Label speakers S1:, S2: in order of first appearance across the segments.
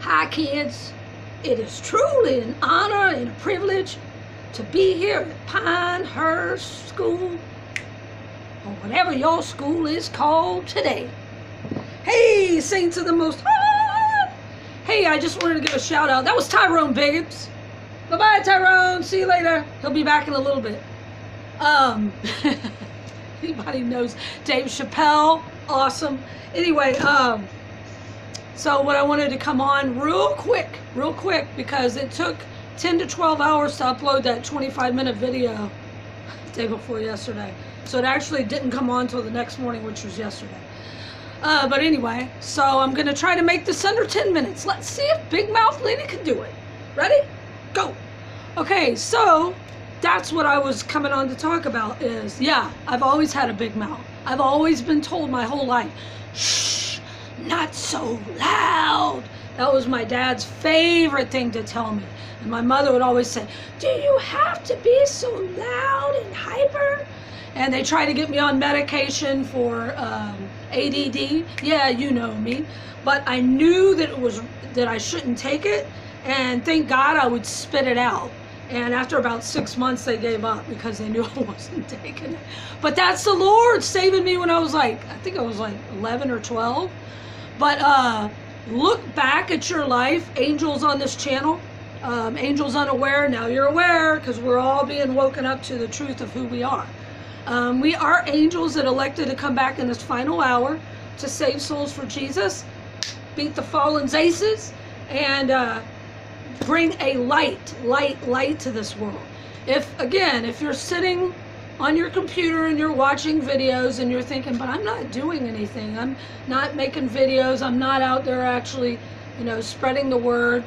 S1: Hi kids, it is truly an honor and a privilege to be here at Pinehurst School, or whatever your school is called today. Hey, Saints of the Most High! Hey, I just wanted to give a shout out. That was Tyrone Biggins. Bye-bye, Tyrone. See you later. He'll be back in a little bit. Anybody knows Dave Chappelle? Awesome. Anyway, so what I wanted to come on real quick, because it took 10 to 12 hours to upload that 25-minute video the day before yesterday. So it actually didn't come on until the next morning, which was yesterday. But anyway, so I'm going to try to make this under 10 minutes. Let's see if Big Mouth Lenny can do it. Ready? Go. Okay, so that's what I was coming on to talk about is, yeah, I've always had a big mouth. I've always been told my whole life, shh, not so loud. That was my dad's favorite thing to tell me. And my mother would always say, do you have to be so loud and hyper? And they try to get me on medication for ADD. Yeah, you know me. But I knew that I shouldn't take it. And thank God I would spit it out. And after about 6 months, they gave up because they knew I wasn't taking it. But that's the Lord saving me when I was I think I was 11 or 12. But look back at your life, angels on this channel, angels unaware, now you're aware because we're all being woken up to the truth of who we are. We are angels that elected to come back in this final hour to save souls for Jesus, beat the fallen Zaces, and bring a light to this world. If you're sitting on your computer and you're watching videos and you're thinking, but I'm not doing anything, I'm not making videos, I'm not out there actually, spreading the word,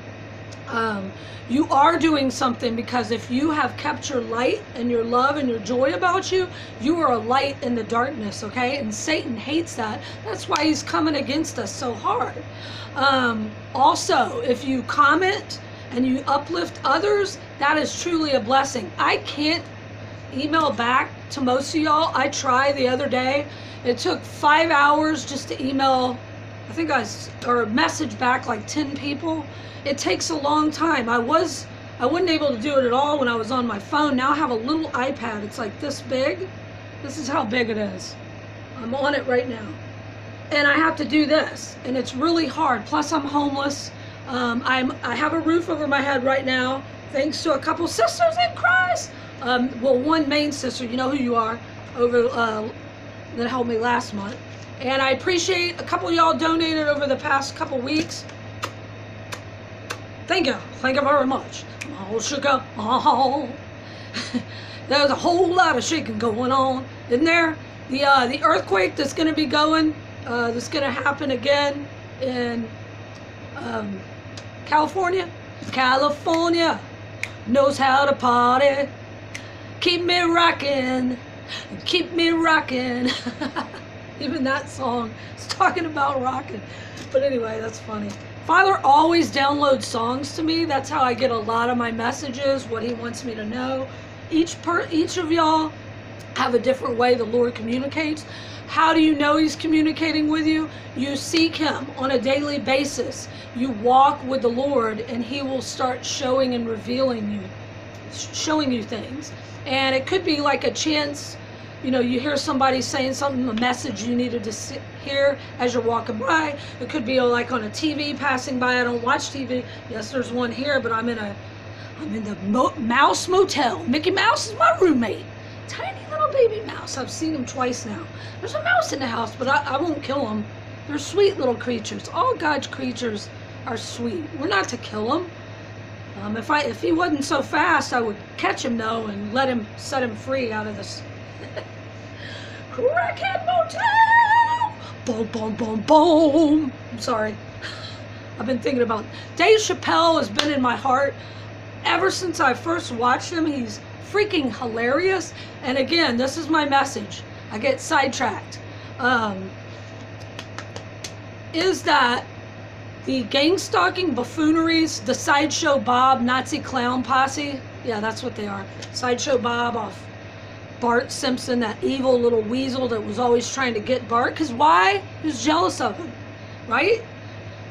S1: you are doing something, because if you have kept your light and your love and your joy about you, you are a light in the darkness, okay? And Satan hates that. That's why he's coming against us so hard. Also, if you comment and you uplift others, that is truly a blessing. I can't email back to most of y'all. I tried the other day. It took 5 hours just to email, or message back 10 people. It takes a long time. I wasn't able to do it at all when I was on my phone. Now I have a little iPad. It's like this big. This is how big it is. I'm on it right now. And I have to do this. And it's really hard. Plus I'm homeless. I have a roof over my head right now, thanks to a couple sisters in Christ. Well, one main sister, you know who you are, that helped me last month. And I appreciate a couple of y'all donated over the past couple weeks. Thank you very much. Oh, sugar, oh. There's a whole lot of shaking going on, isn't there? The earthquake that's going to be going, that's going to happen again in California knows how to party. Keep me rocking. Even that song is talking about rocking. But anyway, that's funny. Father always downloads songs to me. That's how I get a lot of my messages, what he wants me to know. Each of y'all have a different way the Lord communicates. How do you know he's communicating with you? You seek him on a daily basis. You walk with the Lord and he will start showing and revealing you things. And it could be like a chance, you hear somebody saying something, a message you needed to hear as you're walking by. It could be like on a TV passing by. I don't watch TV. Yes, there's one here, but I'm in the Mouse Motel. Mickey Mouse is my roommate. Tiny little baby mouse. I've seen him twice now. There's a mouse in the house, but I won't kill them. They're sweet little creatures. All God's creatures are sweet. We're not to kill them. If he wasn't so fast, I would catch him though and set him free out of this crackhead motel. Boom, boom, boom, boom. I'm sorry. I've been thinking about Dave Chappelle has been in my heart ever since I first watched him. He's freaking hilarious. And again, this is my message. I get sidetracked. Is that the gang-stalking buffooneries, the Sideshow Bob Nazi clown posse? Yeah, that's what they are. Sideshow Bob off Bart Simpson, that evil little weasel that was always trying to get Bart. Because why? He was jealous of him, right?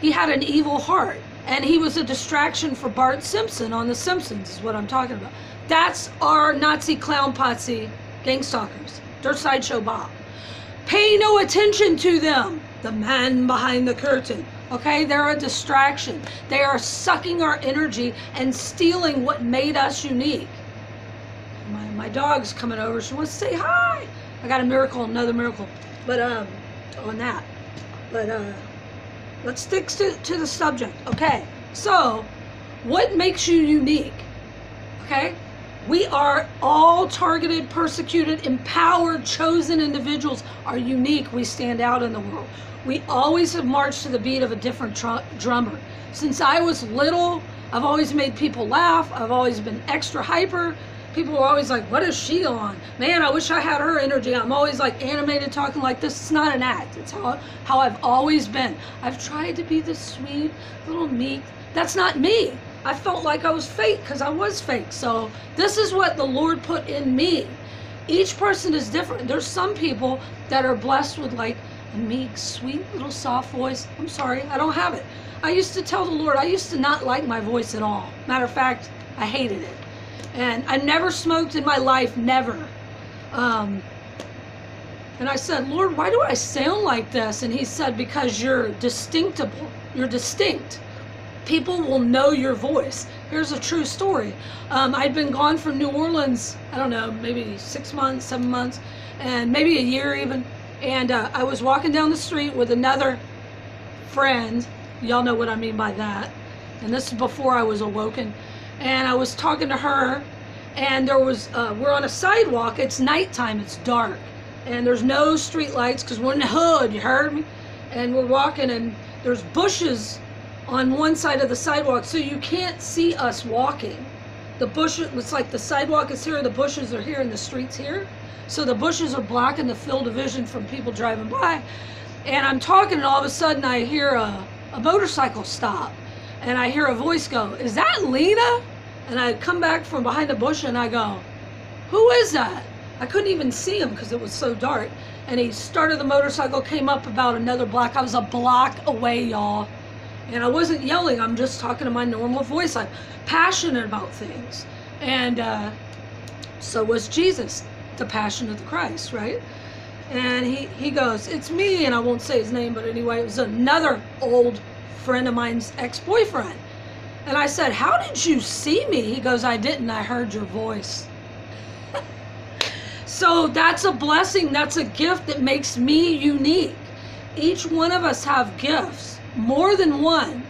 S1: He had an evil heart. And he was a distraction for Bart Simpson on The Simpsons, is what I'm talking about. That's our Nazi clown posse gang stalkers. They're Sideshow Bob. Pay no attention to them. The man behind the curtain. Okay, they're a distraction. They are sucking our energy and stealing what made us unique. My dog's coming over. She wants to say hi. I got a miracle, another miracle. But on that. But let's stick to the subject. Okay, so what makes you unique? Okay, we are all targeted, persecuted, empowered, chosen individuals are unique. We stand out in the world. We always have marched to the beat of a different drummer. Since I was little, I've always made people laugh. I've always been extra hyper. People are always like, what is she on? Man, I wish I had her energy. I'm always like animated, talking like this. It's not an act. It's how I've always been. I've tried to be this sweet, little meek. That's not me. I felt like I was fake because I was fake. So this is what the Lord put in me. Each person is different. There's some people that are blessed with like a meek, sweet, little soft voice. I'm sorry, I don't have it. I used to tell the Lord, I used to not like my voice at all. Matter of fact, I hated it. And I never smoked in my life, never. And I said, Lord, why do I sound like this? And he said, because you're distinctible. You're distinct. People will know your voice. Here's a true story. I'd been gone from New Orleans, I don't know, maybe 6 months, 7 months, and maybe a year even. And I was walking down the street with another friend. Y'all know what I mean by that. And this is before I was awoken. And I was talking to her, and there was, we're on a sidewalk. It's nighttime, it's dark. And there's no street lights because we're in the hood, you heard me? And we're walking, and there's bushes on one side of the sidewalk, so you can't see us walking. The bushes, it's like the sidewalk is here, the bushes are here, and the street's here. So the bushes are blocking the field of vision from people driving by. And I'm talking, and all of a sudden I hear a motorcycle stop. And I hear a voice go, is that Lena? And I come back from behind a bush and I go, who is that? I couldn't even see him because it was so dark. And he started the motorcycle, came up about another block. I was a block away, y'all. And I wasn't yelling, I'm just talking to my normal voice. I'm passionate about things. And so was Jesus, the Passion of the Christ, right? And he goes, it's me, and I won't say his name, but anyway, it was another old friend of mine's ex-boyfriend. And I said, how did you see me? He goes, I didn't, I heard your voice. So that's a blessing, that's a gift that makes me unique. Each one of us have gifts, more than one.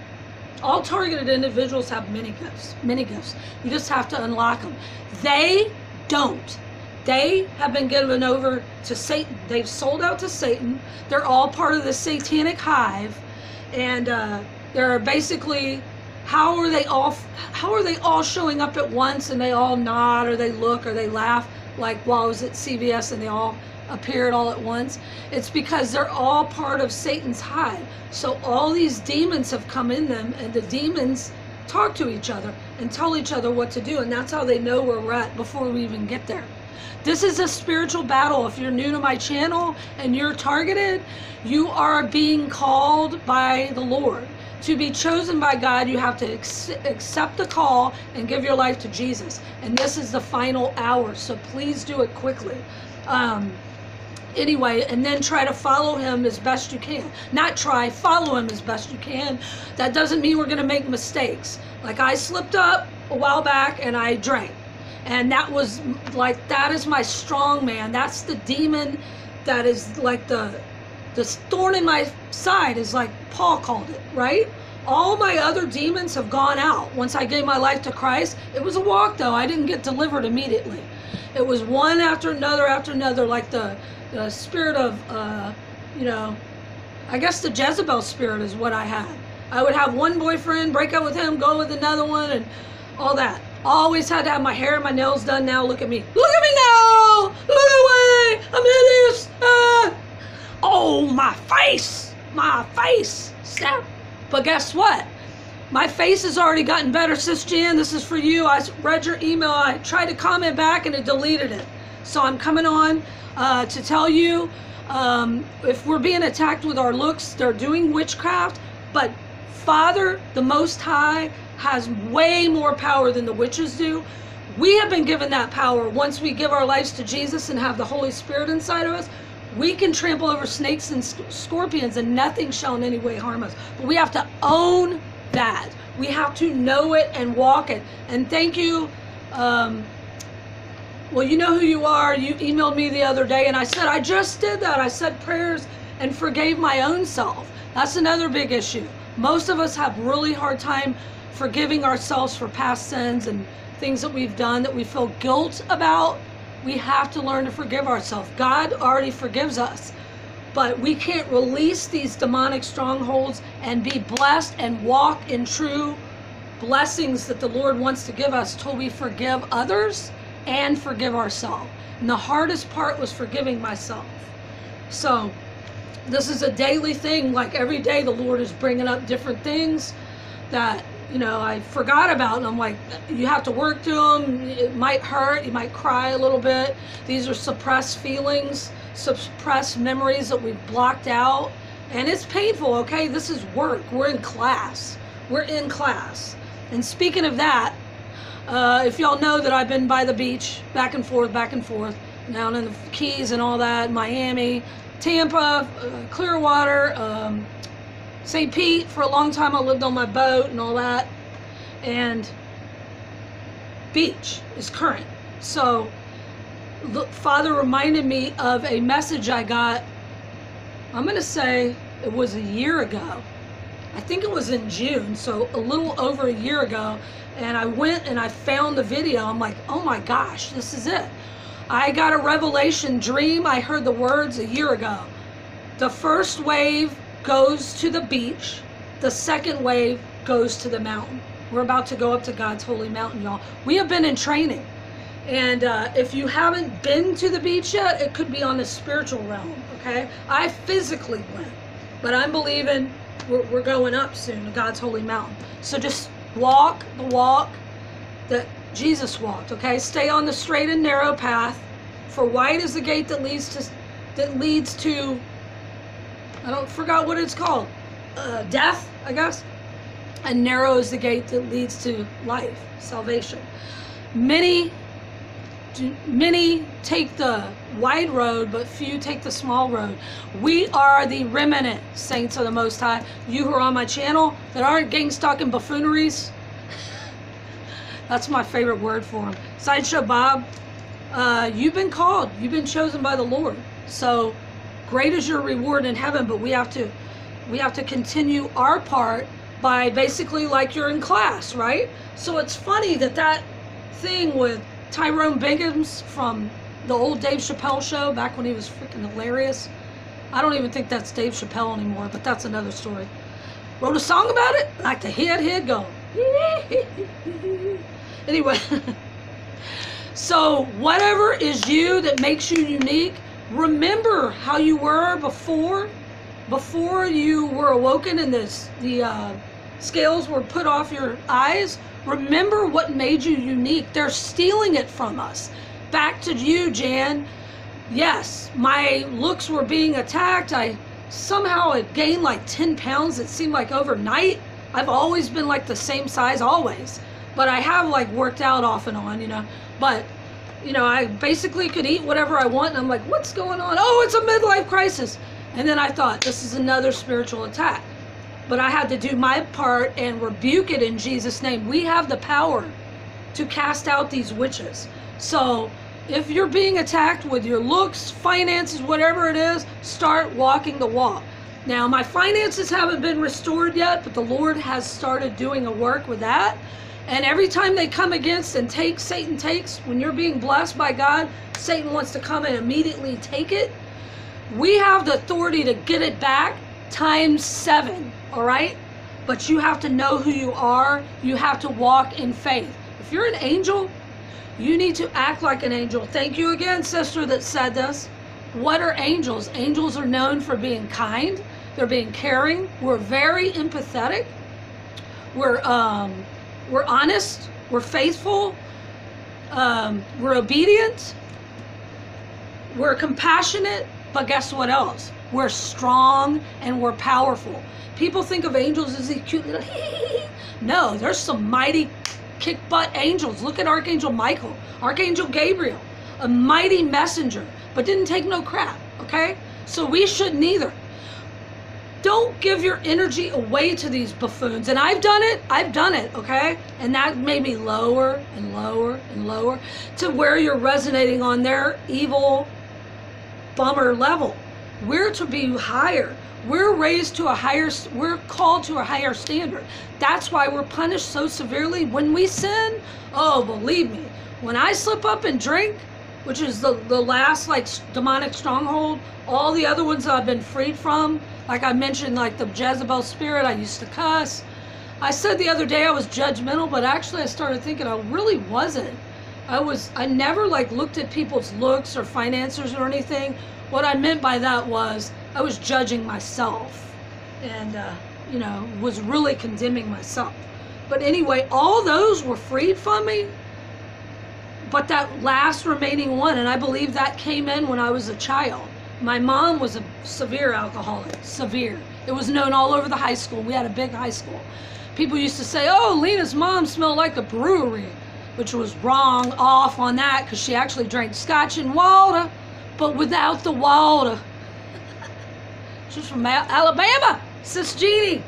S1: All targeted individuals have many gifts, many gifts. You just have to unlock them. They don't. They have been given over to Satan. They've sold out to Satan. They're all part of the satanic hive. And they're basically, how are they all showing up at once, and they all nod or they look or they laugh like while I was at CVS and they all appeared all at once? It's because they're all part of Satan's hive. So all these demons have come in them, and the demons talk to each other and tell each other what to do, and that's how they know where we're at before we even get there. This is a spiritual battle. If you're new to my channel and you're targeted, you are being called by the Lord. To be chosen by God, you have to accept the call and give your life to Jesus. And this is the final hour, so please do it quickly. Anyway, and then try to follow him as best you can. Not try, follow him as best you can. That doesn't mean we're going to make mistakes. Like I slipped up a while back and I drank. And that was like, that is my strong man. That's the demon that is like the thorn in my side, is like Paul called it, right? All my other demons have gone out once I gave my life to Christ. It was a walk though. I didn't get delivered immediately. It was one after another, like the spirit of, you know, I guess the Jezebel spirit is what I had. I would have one boyfriend, break up with him, go with another one, and all that. Always had to have my hair and my nails done. Now look at me. Look at me now! Look away! I'm hideous! Oh, my face! My face! Snap. But guess what? My face has already gotten better, Sis Jan. This is for you. I read your email. I tried to comment back and it deleted it. So I'm coming on to tell you, if we're being attacked with our looks, they're doing witchcraft, but Father, the Most High, has way more power than the witches do. We have been given that power. Once we give our lives to Jesus and have the Holy Spirit inside of us, we can trample over snakes and scorpions and nothing shall in any way harm us. But we have to own that. We have to know it and walk it. And thank you. Well, you know who you are. You emailed me the other day and I said, I just did that. I said prayers and forgave my own self. That's another big issue. Most of us have really hard time forgiving ourselves for past sins and things that we've done that we feel guilt about. We have to learn to forgive ourselves. God already forgives us, but we can't release these demonic strongholds and be blessed and walk in true blessings that the Lord wants to give us till we forgive others and forgive ourselves. And the hardest part was forgiving myself. So this is a daily thing. Like every day the Lord is bringing up different things that, you know, I forgot about. And I'm like, you have to work through them. It might hurt. You might cry a little bit. These are suppressed feelings, suppressed memories that we've blocked out. And it's painful, okay? This is work. We're in class. We're in class. And speaking of that, if y'all know that I've been by the beach, back and forth, down in the Keys and all that, Miami, Tampa, Clearwater, St. Pete. For a long time I lived on my boat and all that. And beach is current. So Father reminded me of a message I got, I'm going to say it was a year ago. I think it was in June, so a little over a year ago. And I went and I found the video. I'm like, oh my gosh, this is it. I got a revelation dream. I heard the words a year ago. The first wave goes to the beach. The second wave goes to the mountain. We're about to go up to God's holy mountain, y'all. We have been in training. And if you haven't been to the beach yet, it could be on the spiritual realm, okay? I physically went, but I'm believing we're going up soon to God's holy mountain. So just walk the walk that Jesus walked, okay? Stay on the straight and narrow path. For wide is the gate that leads to I forgot what it's called, death, I guess. And narrow is the gate that leads to life, salvation. Many take the wide road, but few take the small road. We are the remnant saints of the Most High. You who are on my channel that aren't gang-stalking buffooneries, that's my favorite word for them. Sideshow Bob, you've been called. You've been chosen by the Lord. So great is your reward in heaven, but we have to continue our part by basically like you're in class, right? So it's funny that thing with Tyrone Biggums from the old Dave Chappelle show back when he was freaking hilarious. I don't even think that's Dave Chappelle anymore, but that's another story. Wrote a song about it, like the head go. Anyway, so whatever is you that makes you unique, remember how you were before you were awoken and the scales were put off your eyes. Remember what made you unique. They're stealing it from us. Back to you, Jan. Yes, my looks were being attacked. I somehow had gained like 10 pounds. It seemed like overnight. I've always been like the same size, always. But I have like worked out off and on, you know. But, you know, I basically could eat whatever I want. And I'm like, what's going on? Oh, it's a midlife crisis. And then I thought, this is another spiritual attack. But I had to do my part and rebuke it in Jesus' name. We have the power to cast out these witches. So if you're being attacked with your looks, finances, whatever it is, start walking the walk. Now, my finances haven't been restored yet, but the Lord has started doing a work with that. And every time they come against and take, Satan takes, when you're being blessed by God, Satan wants to come and immediately take it. We have the authority to get it back times 7, all right? But you have to know who you are. You have to walk in faith. If you're an angel, you need to act like an angel. Thank you again, sister, that said this. What are angels? Angels are known for being kind. They're being caring. We're very empathetic. We're honest. We're faithful. We're obedient. We're compassionate. But guess what else? We're strong and we're powerful. People think of angels as these cute little No, there's some mighty kick butt angels. Look at Archangel Michael, Archangel Gabriel, a mighty messenger, but didn't take no crap, okay? So we shouldn't either. Don't give your energy away to these buffoons. And I've done it, okay? And that made me lower and lower and lower to where you're resonating on their evil bummer level. We're to be higher. We're raised to we're called to a higher standard. That's why we're punished so severely when we sin. Oh, believe me, when I slip up and drink, which is the last like demonic stronghold, all the other ones that I've been freed from, like I mentioned, like the Jezebel spirit, I used to cuss. I said the other day I was judgmental, but actually I started thinking I really wasn't. I never like looked at people's looks or finances or anything. What I meant by that was I was judging myself and, you know, was really condemning myself. But anyway, all those were freed from me. But that last remaining one, and I believe that came in when I was a child. My mom was a severe alcoholic, severe. It was known all over the high school. We had a big high school. People used to say, oh, Lena's mom smelled like a brewery, which was wrong, off on that, because she actually drank scotch and water, but without the water. She's from Alabama, Sis Jeannie.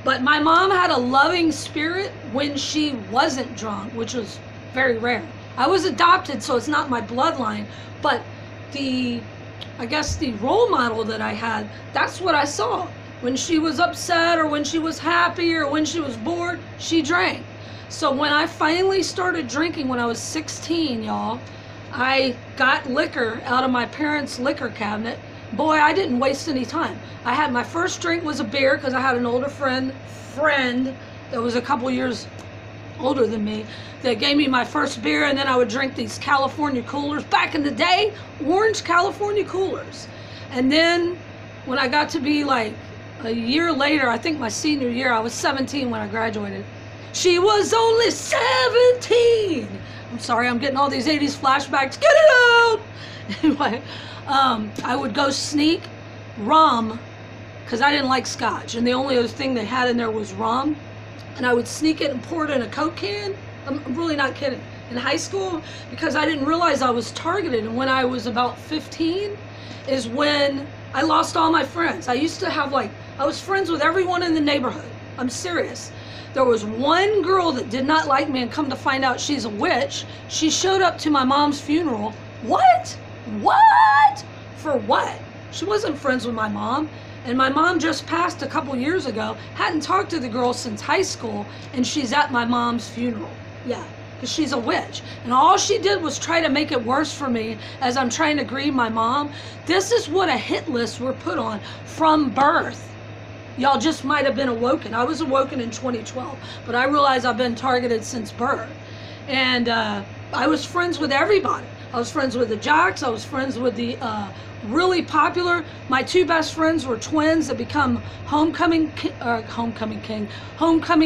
S1: But my mom had a loving spirit when she wasn't drunk, which was very rare. I was adopted, so it's not my bloodline, but I guess the role model that I had, that's what I saw. When she was upset or when she was happy or when she was bored, she drank. So when I finally started drinking when I was 16, y'all, I got liquor out of my parents' liquor cabinet. Boy, I didn't waste any time. I had my first drink was a beer because I had an older friend that was a couple years older than me that gave me my first beer, and then I would drink these California coolers. Back in the day, orange California coolers. And then when I got to be like a year later, I think my senior year, I was 17 when I graduated. She was only 17. I'm sorry, I'm getting all these 80s flashbacks. Get it out! Anyway, I would go sneak rum because I didn't like scotch, and the only other thing they had in there was rum. And I would sneak it and pour it in a Coke can. I'm really not kidding. In high school, because I didn't realize I was targeted. And when I was about 15 is when I lost all my friends. I used to have I was friends with everyone in the neighborhood. I'm serious. There was one girl that did not like me, and come to find out she's a witch. She showed up to my mom's funeral. What? What? For what? She wasn't friends with my mom. And my mom just passed a couple years ago, hadn't talked to the girl since high school, and she's at my mom's funeral. Yeah, because she's a witch. And all she did was try to make it worse for me as I'm trying to grieve my mom. This is what a hit list we're put on from birth. Y'all just might have been awoken. I was awoken in 2012, but I realize I've been targeted since birth. And I was friends with everybody. I was friends with the jocks. I was friends with the really popular. My two best friends were twins that become homecoming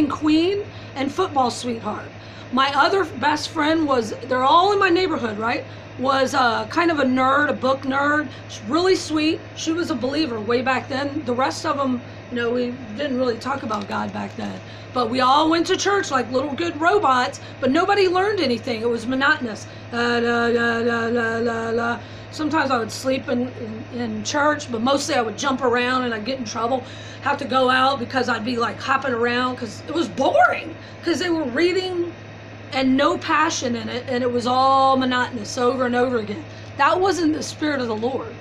S1: queen and football sweetheart. My other best friend they're all in my neighborhood, right? Was kind of a nerd, a book nerd. She's really sweet. She was a believer way back then. The rest of them, you know, we didn't really talk about God back then. But we all went to church like little good robots, but nobody learned anything. It was monotonous. Sometimes I would sleep in church, but mostly I would jump around and I'd get in trouble. Have to go out because I'd be like hopping around because it was boring. Because they were reading and no passion in it, and it was all monotonous over and over again. That wasn't the Spirit of the Lord.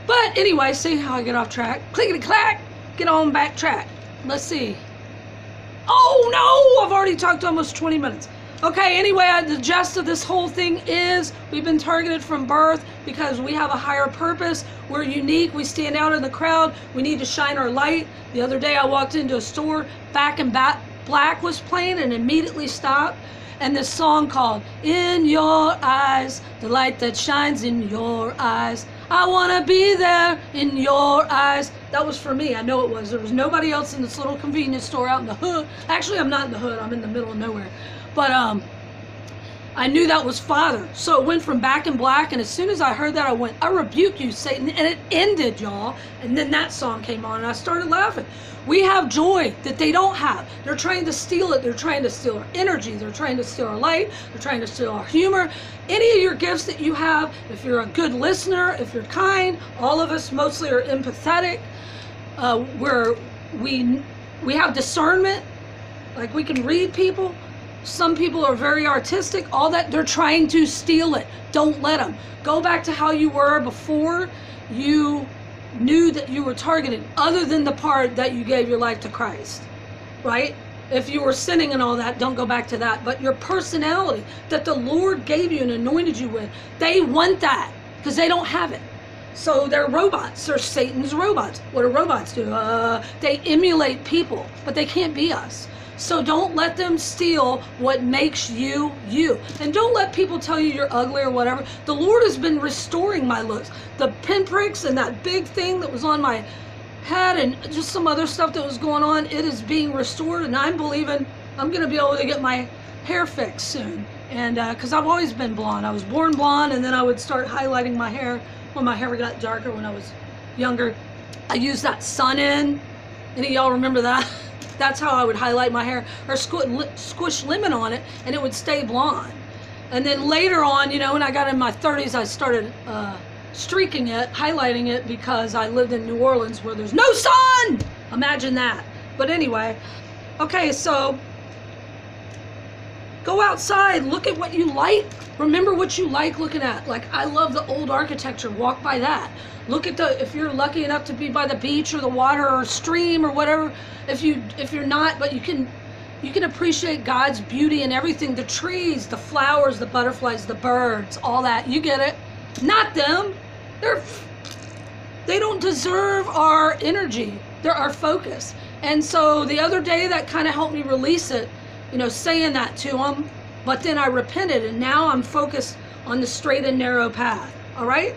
S1: But anyway, see how I get off track? Clickety clack, get on back track. Let's see. Oh no, I've already talked almost 20 minutes. Okay, anyway, the gist of this whole thing is we've been targeted from birth because we have a higher purpose. We're unique. We stand out in the crowd. We need to shine our light. The other day I walked into a store, Back in Black was playing and immediately stopped. And this song called In Your Eyes, the light that shines in your eyes. I want to be there in your eyes. That was for me. I know it was. There was nobody else in this little convenience store out in the hood. Actually, I'm not in the hood. I'm in the middle of nowhere. But I knew that was Father. So it went from Back in Black, and as soon as I heard that, I went, I rebuke you, Satan. And it ended, y'all. And then that song came on, and I started laughing. We have joy that they don't have. They're trying to steal it. They're trying to steal our energy. They're trying to steal our light. They're trying to steal our humor. Any of your gifts that you have, if you're a good listener, if you're kind, all of us mostly are empathetic. We have discernment. Like, we can read people. Some people are very artistic, all that. They're trying to steal it. Don't let them. Go back to how you were before you knew that you were targeted, other than the part that you gave your life to Christ, right? If you were sinning and all that, don't go back to that. But your personality that the Lord gave you and anointed you with, they want that because they don't have it. So they're robots. They're Satan's robots. What do robots do? They emulate people, but they can't be us. So don't let them steal what makes you, you. And don't let people tell you you're ugly or whatever. The Lord has been restoring my looks. The pinpricks and that big thing that was on my head and just some other stuff that was going on, it is being restored. And I'm believing I'm going to be able to get my hair fixed soon. And because I've always been blonde. I was born blonde, and then I would start highlighting my hair when my hair got darker when I was younger. I used that Sun-In. Any of y'all remember that? That's how I would highlight my hair, or squish lemon on it, and it would stay blonde. And then later on, you know, when I got in my 30s, I started streaking it, highlighting it, because I lived in New Orleans where there's no sun! Imagine that. But anyway, okay, so go outside, look at what you like. Remember what you like looking at. Like, I love the old architecture. Walk by that. Look at if you're lucky enough to be by the beach or the water or stream or whatever. If you're not, but you can appreciate God's beauty and everything. The trees, the flowers, the butterflies, the birds, all that. You get it. Not them. They don't deserve our energy. They're our focus. And so the other day, that kind of helped me release it, you know, saying that to them. But then I repented, and now I'm focused on the straight and narrow path. All right?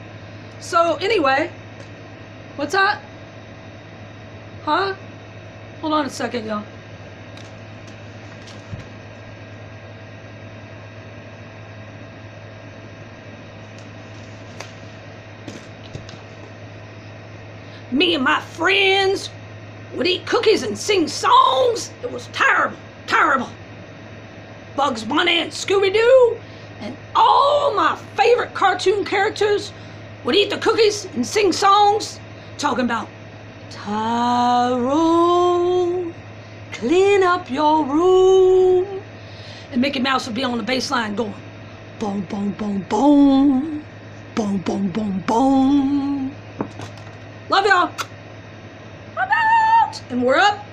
S1: So anyway, what's that? Huh? Hold on a second, y'all. Me and my friends would eat cookies and sing songs. It was terrible, terrible. Bugs Bunny and Scooby-Doo and all my favorite cartoon characters would eat the cookies and sing songs talking about, Tyrone, clean up your room. And Mickey Mouse would be on the bass line going, boom, boom, boom, boom, boom, boom, boom, boom. Love y'all. I'm out. And we're up.